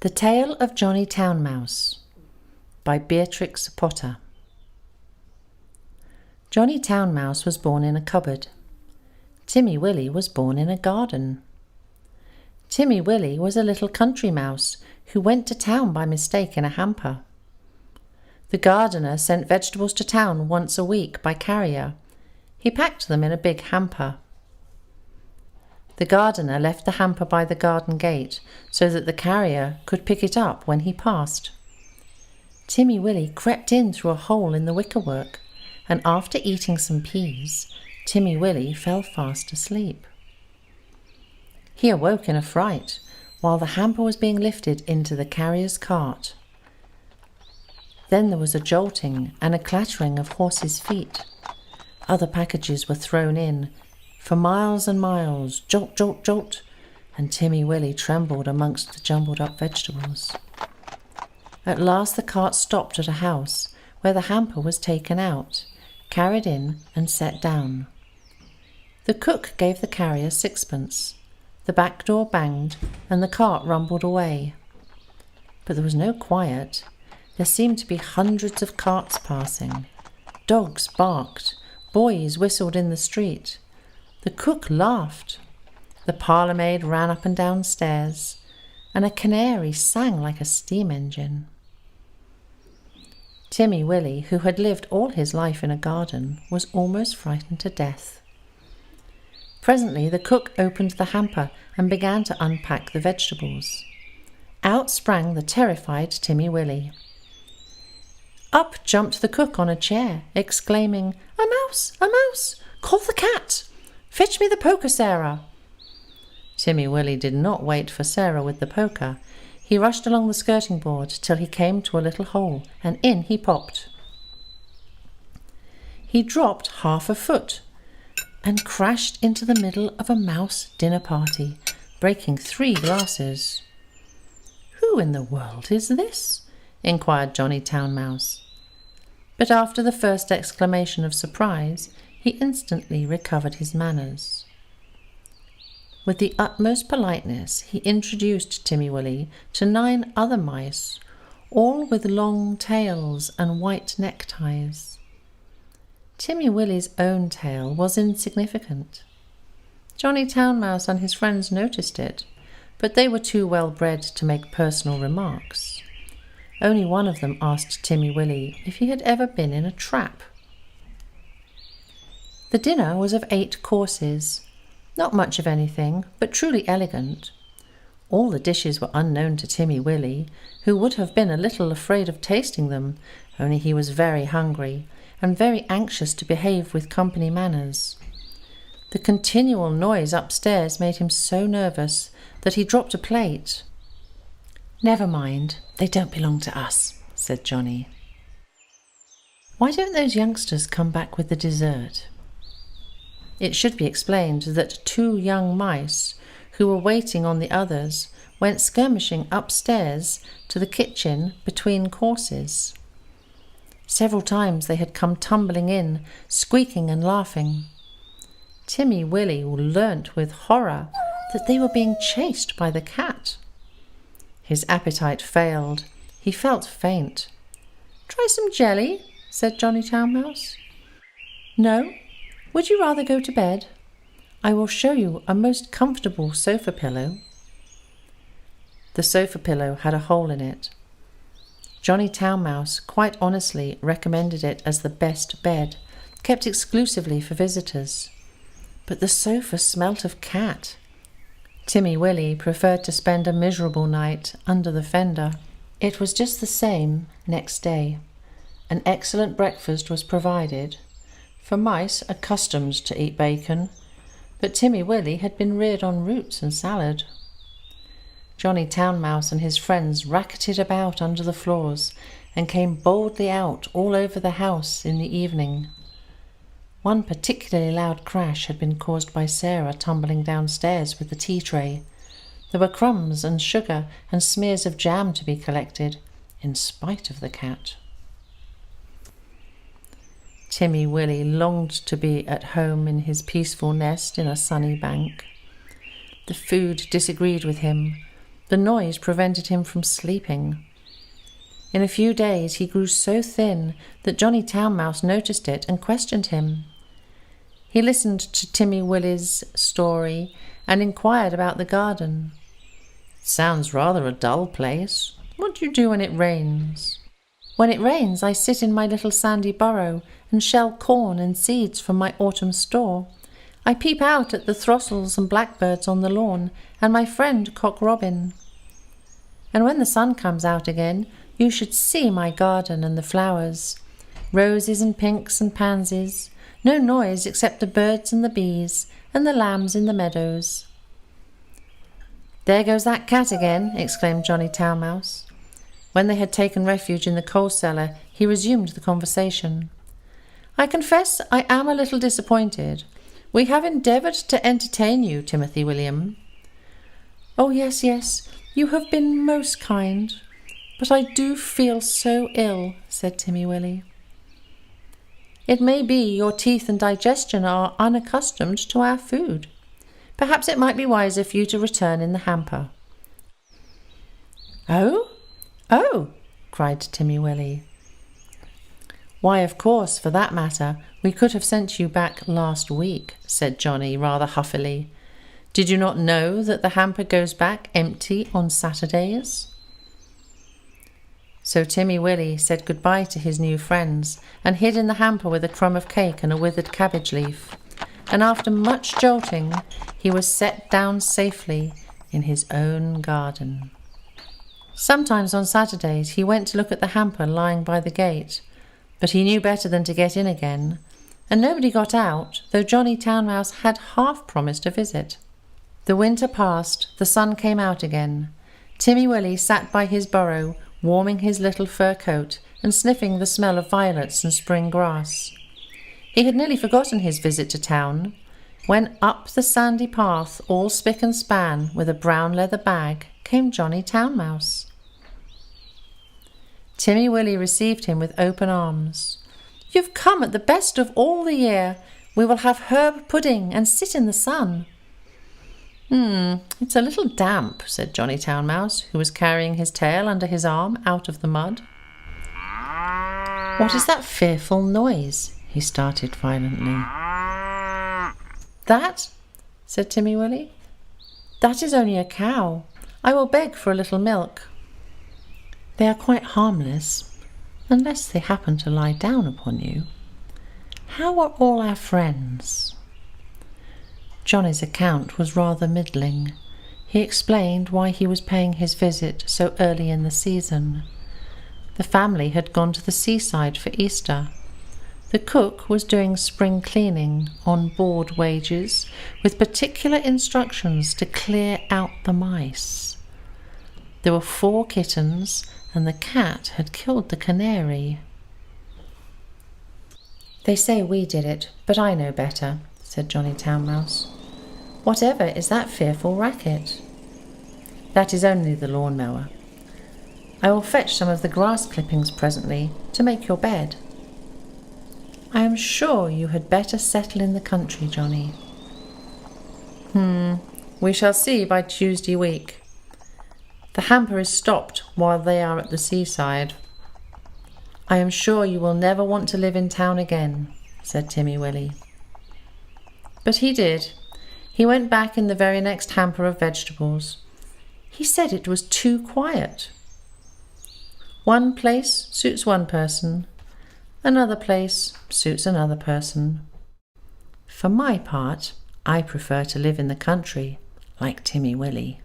The Tale of Johnny Town Mouse by Beatrix Potter. Johnny Town Mouse was born in a cupboard. Timmy Willie was born in a garden. Timmy Willie was a little country mouse who went to town by mistake in a hamper. The gardener sent vegetables to town once a week by carrier. He packed them in a big hamper. The gardener left the hamper by the garden gate so that the carrier could pick it up when he passed. Timmy Willie crept in through a hole in the wickerwork, and after eating some peas, Timmy Willie fell fast asleep. He awoke in a fright while the hamper was being lifted into the carrier's cart. Then there was a jolting and a clattering of horses' feet. Other packages were thrown in. For miles and miles, jolt, jolt, jolt, and Timmy Willie trembled amongst the jumbled up vegetables. At last the cart stopped at a house where the hamper was taken out, carried in and set down. The cook gave the carrier sixpence. The back door banged and the cart rumbled away. But there was no quiet. There seemed to be hundreds of carts passing. Dogs barked. Boys whistled in the street. The cook laughed. The parlour-maid ran up and down stairs, and a canary sang like a steam engine. Timmy Willie, who had lived all his life in a garden, was almost frightened to death. Presently the cook opened the hamper and began to unpack the vegetables. Out sprang the terrified Timmy Willie. Up jumped the cook on a chair, exclaiming, "A mouse! A mouse! Call the cat! Fetch me the poker, Sarah!" Timmy Willie did not wait for Sarah with the poker. He rushed along the skirting board till he came to a little hole, and in he popped. He dropped half a foot and crashed into the middle of a mouse dinner party, breaking 3 glasses. "Who in the world is this?" inquired Johnny Town Mouse. But after the first exclamation of surprise, he instantly recovered his manners. With the utmost politeness, he introduced Timmy Willie to 9 other mice, all with long tails and white neckties. Timmy Willie's own tail was insignificant. Johnny Town Mouse and his friends noticed it, but they were too well bred to make personal remarks. Only one of them asked Timmy Willie if he had ever been in a trap. The dinner was of 8 courses, not much of anything, but truly elegant. All the dishes were unknown to Timmy Willie, who would have been a little afraid of tasting them, only he was very hungry and very anxious to behave with company manners. The continual noise upstairs made him so nervous that he dropped a plate. "Never mind, they don't belong to us," said Johnny. "Why don't those youngsters come back with the dessert?" It should be explained that 2 young mice, who were waiting on the others, went skirmishing upstairs to the kitchen between courses. Several times they had come tumbling in, squeaking and laughing. Timmy Willie learnt with horror that they were being chased by the cat. His appetite failed. He felt faint. "Try some jelly," said Johnny Town Mouse. "No? Would you rather go to bed? I will show you a most comfortable sofa pillow." The sofa pillow had a hole in it. Johnny Town Mouse quite honestly recommended it as the best bed, kept exclusively for visitors. But the sofa smelt of cat. Timmy Willie preferred to spend a miserable night under the fender. It was just the same next day. An excellent breakfast was provided for mice accustomed to eat bacon, but Timmy Willie had been reared on roots and salad. Johnny Town Mouse and his friends racketed about under the floors and came boldly out all over the house in the evening. One particularly loud crash had been caused by Sarah tumbling downstairs with the tea tray. There were crumbs and sugar and smears of jam to be collected, in spite of the cat. Timmy Willie longed to be at home in his peaceful nest in a sunny bank. The food disagreed with him. The noise prevented him from sleeping. In a few days he grew so thin that Johnny Town Mouse noticed it and questioned him. He listened to Timmy Willie's story and inquired about the garden. "Sounds rather a dull place. What do you do when it rains?" "When it rains, I sit in my little sandy burrow and shell corn and seeds from my autumn store. I peep out at the throstles and blackbirds on the lawn and my friend Cock Robin. And when the sun comes out again, you should see my garden and the flowers. Roses and pinks and pansies. No noise except the birds and the bees and the lambs in the meadows." "There goes that cat again," exclaimed Johnny Town Mouse. When they had taken refuge in the coal cellar, he resumed the conversation. "I confess I am a little disappointed. We have endeavoured to entertain you, Timothy William." "Oh, yes, yes, you have been most kind. But I do feel so ill," said Timmy Willie. "It may be your teeth and digestion are unaccustomed to our food. Perhaps it might be wiser for you to return in the hamper." "Oh? Oh!" cried Timmy Willie. "Why, of course, for that matter, we could have sent you back last week," said Johnny rather huffily. "Did you not know that the hamper goes back empty on Saturdays?" So Timmy Willie said goodbye to his new friends and hid in the hamper with a crumb of cake and a withered cabbage leaf. And after much jolting, he was set down safely in his own garden. Sometimes on Saturdays he went to look at the hamper lying by the gate, but he knew better than to get in again, and nobody got out, though Johnny Town Mouse had half promised a visit. The winter passed, the sun came out again. Timmy Willie sat by his burrow, warming his little fur coat and sniffing the smell of violets and spring grass. He had nearly forgotten his visit to town, when up the sandy path, all spick and span, with a brown leather bag, came Johnny Town Mouse. Timmy Willie received him with open arms. "You've come at the best of all the year. We will have herb pudding and sit in the sun." It's a little damp," said Johnny Town Mouse, who was carrying his tail under his arm out of the mud. "What is that fearful noise?" he started violently. "That?" said Timmy Willie. "That is only a cow. I will beg for a little milk." "They are quite harmless, unless they happen to lie down upon you. How are all our friends?" Johnny's account was rather middling. He explained why he was paying his visit so early in the season. The family had gone to the seaside for Easter. The cook was doing spring cleaning on board wages, with particular instructions to clear out the mice. There were 4 kittens, and the cat had killed the canary. "They say we did it, but I know better," said Johnny Town Mouse. "Whatever is that fearful racket?" "That is only the lawn-mower. I will fetch some of the grass clippings presently to make your bed." "I am sure you had better settle in the country, Johnny." We shall see by Tuesday week. The hamper is stopped while they are at the seaside." "I am sure you will never want to live in town again," said Timmy Willie. But he did. He went back in the very next hamper of vegetables. He said it was too quiet. One place suits one person, another place suits another person. For my part, I prefer to live in the country like Timmy Willie.